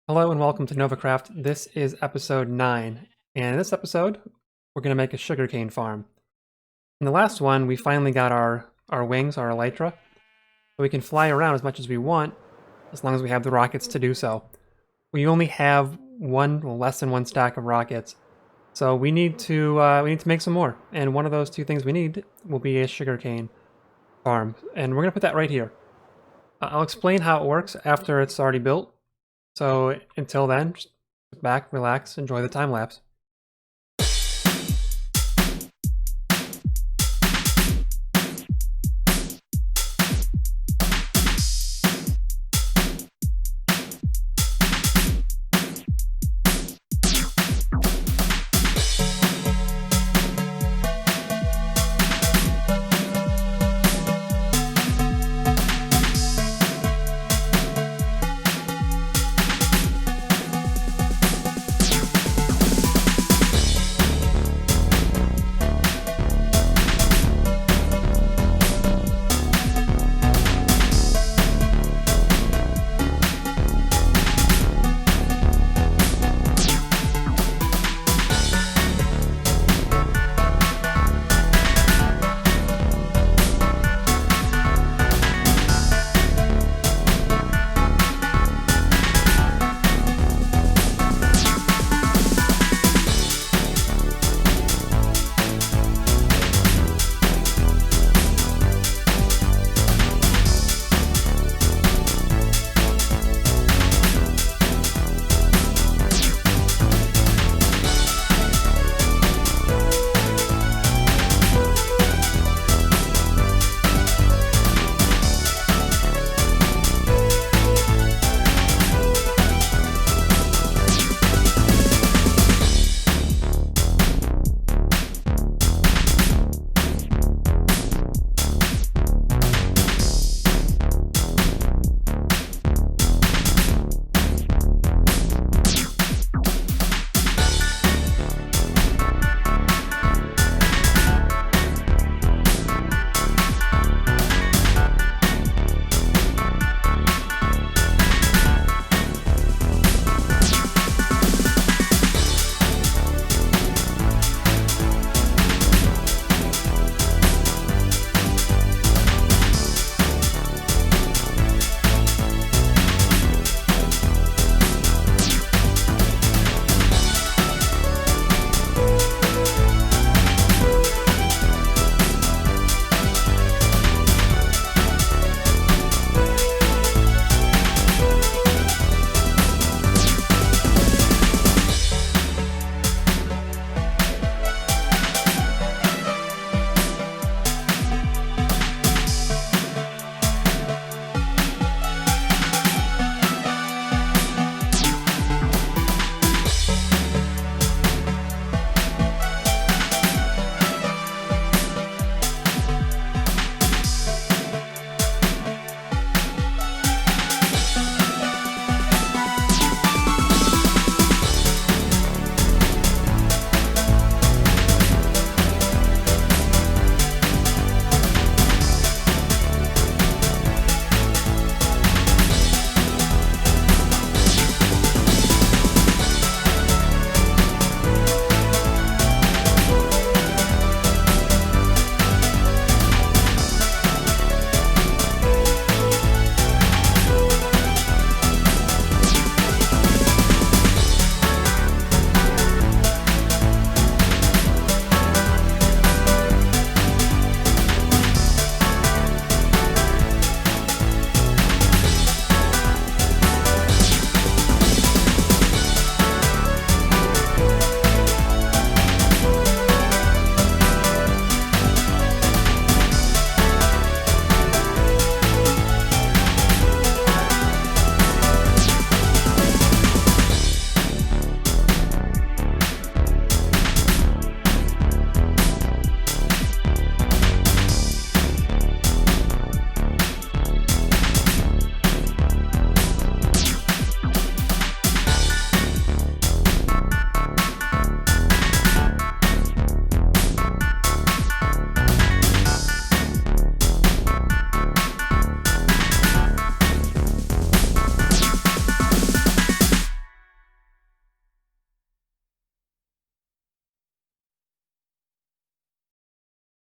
Hello and welcome to Novacraft. This is episode 9, and in this episode, we're going to make a sugarcane farm. In the last one, we finally got our wings, our elytra, so we can fly around as much as we want, as long as we have the rockets to do so. We only have less than one stack of rockets, so we need to make some more. And one of those two things we need will be a sugarcane farm, and we're going to put that right here. I'll explain how it works after it's already built. So until then, just sit back, relax, enjoy the time lapse.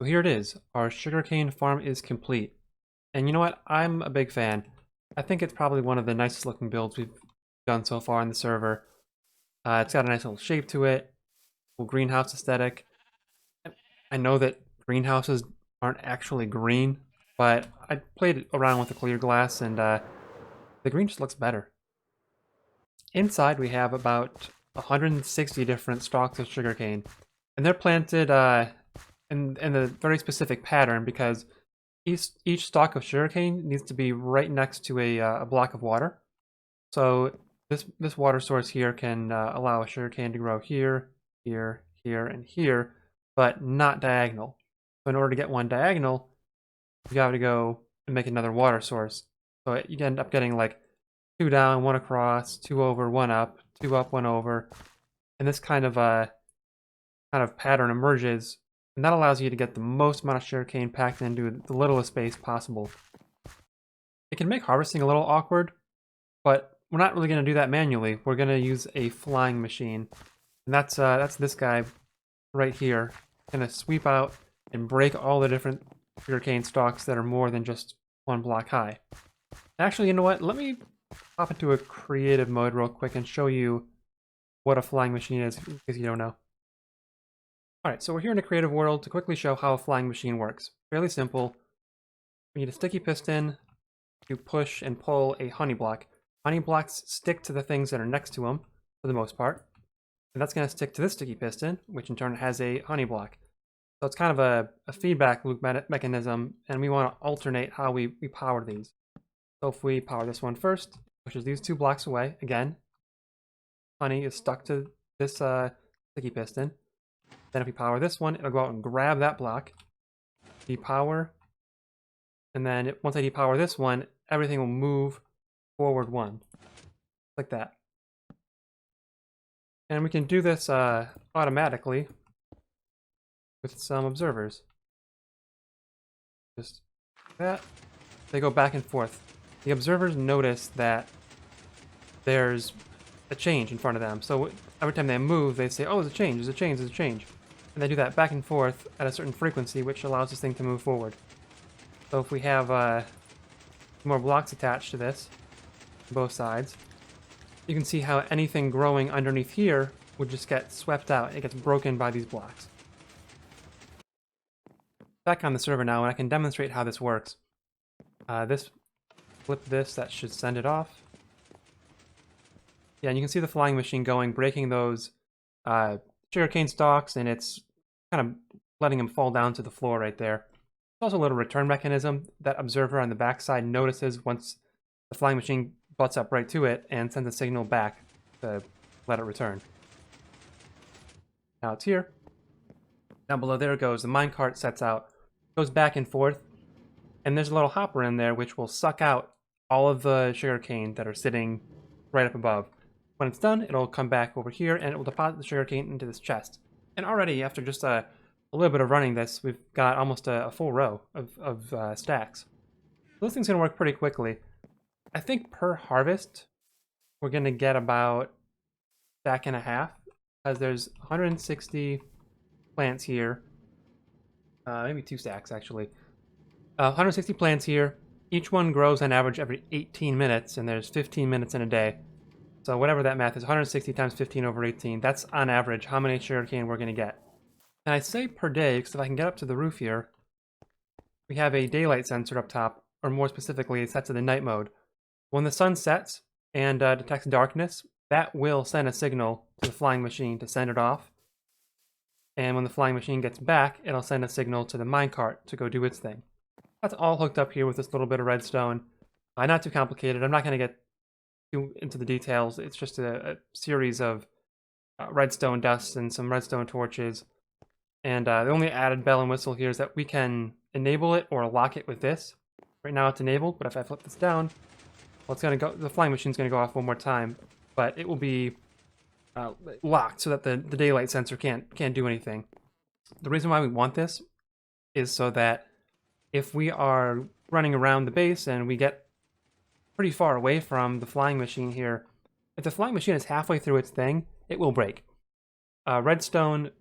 So here it is. Our sugarcane farm is complete. And you know what? I'm a big fan. I think it's probably one of the nicest looking builds we've done so far on the server. It's got a nice little shape to it, little greenhouse aesthetic. I know that greenhouses aren't actually green, but I played around with the clear glass and the green just looks better. Inside we have about 160 different stalks of sugarcane, and they're planted in a very specific pattern because each stalk of sugarcane needs to be right next to a block of water. So this water source here can allow a sugarcane to grow here, here, here, and here, but not diagonal. So in order to get one diagonal, you got to go and make another water source. So you end up getting like 2 down, 1 across, 2 over, 1 up, 2 up, 1 over, and this kind of pattern emerges, and that allows you to get the most amount of sugarcane packed into the littlest space possible. It can make harvesting a little awkward, but we're not really going to do that manually. We're going to use a flying machine, and that's this guy right here. Going to sweep out and break all the different sugarcane stalks that are more than just 1 block high. Actually, you know what? Let me hop into a creative mode real quick and show you what a flying machine is, because you don't know. Alright, so we're here in the creative world to quickly show how a flying machine works. Fairly simple. We need a sticky piston to push and pull a honey block. Honey blocks stick to the things that are next to them, for the most part. And that's going to stick to this sticky piston, which in turn has a honey block. So it's kind of a feedback loop mechanism, and we want to alternate how we power these. So if we power this one first, pushes these 2 blocks away, again, honey is stuck to this sticky piston. Then if we power this one, it'll go out and grab that block, depower, and then once I depower this one, everything will move forward 1, like that. And we can do this automatically with some observers. Just like that. They go back and forth. The observers notice that there's a change in front of them. So every time they move, they say, oh, there's a change, there's a change, there's a change. And they do that back and forth at a certain frequency, which allows this thing to move forward. So if we have more blocks attached to this, both sides, you can see how anything growing underneath here would just get swept out. It gets broken by these blocks. Back on the server now, and I can demonstrate how this works. Flip this, that should send it off. Yeah, and you can see the flying machine going, breaking those sugarcane stalks, and it's kind of letting them fall down to the floor right there. There's also a little return mechanism that observer on the backside notices once the flying machine butts up right to it and sends a signal back to let it return. Now it's here. Down below there it goes. The minecart sets out, goes back and forth, and there's a little hopper in there which will suck out all of the sugarcane that are sitting right up above. When it's done, it'll come back over here and it will deposit the sugarcane into this chest. And already, after just a little bit of running this, we've got almost a full row of stacks. So this thing's going to work pretty quickly. I think per harvest, we're going to get about a stack and a half, because there's 160 plants here. Maybe 2 stacks, actually. 160 plants here. Each one grows on average every 18 minutes, and there's 15 minutes in a day. So whatever that math is, 160 times 15 over 18, that's on average how many sugarcane we're going to get. And I say per day, because if I can get up to the roof here, we have a daylight sensor up top, or more specifically, it's set to the night mode. When the sun sets and detects darkness, that will send a signal to the flying machine to send it off. And when the flying machine gets back, it'll send a signal to the minecart to go do its thing. That's all hooked up here with this little bit of redstone. Not too complicated. I'm not going to get too into the details. It's just a series of redstone dust and some redstone torches. And the only added bell and whistle here is that we can enable it or lock it with this. Right now it's enabled, but if I flip this down, well, it's going to go. The flying machine's going to go off one more time, but it will be locked so that the daylight sensor can't do anything. The reason why we want this is so that if we are running around the base and we get pretty far away from the flying machine here, if the flying machine is halfway through its thing, it will break. Redstone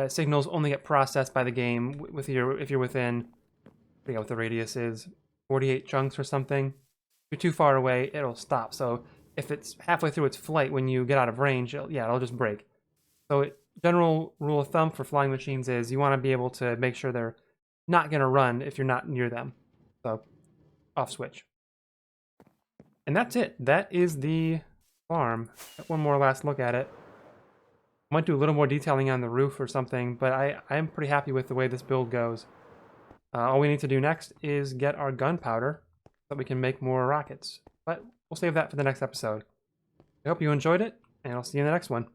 signals only get processed by the game with if you're within, I forget what the radius is, 48 chunks or something. If you're too far away, it'll stop. So if it's halfway through its flight when you get out of range, it'll just break. So general rule of thumb for flying machines is you want to be able to make sure they're not going to run if you're not near them. So off switch. And that's it. That is the farm. One more last look at it. Might do a little more detailing on the roof or something, but I am pretty happy with the way this build goes. All we need to do next is get our gunpowder so that we can make more rockets. But we'll save that for the next episode. I hope you enjoyed it, and I'll see you in the next one.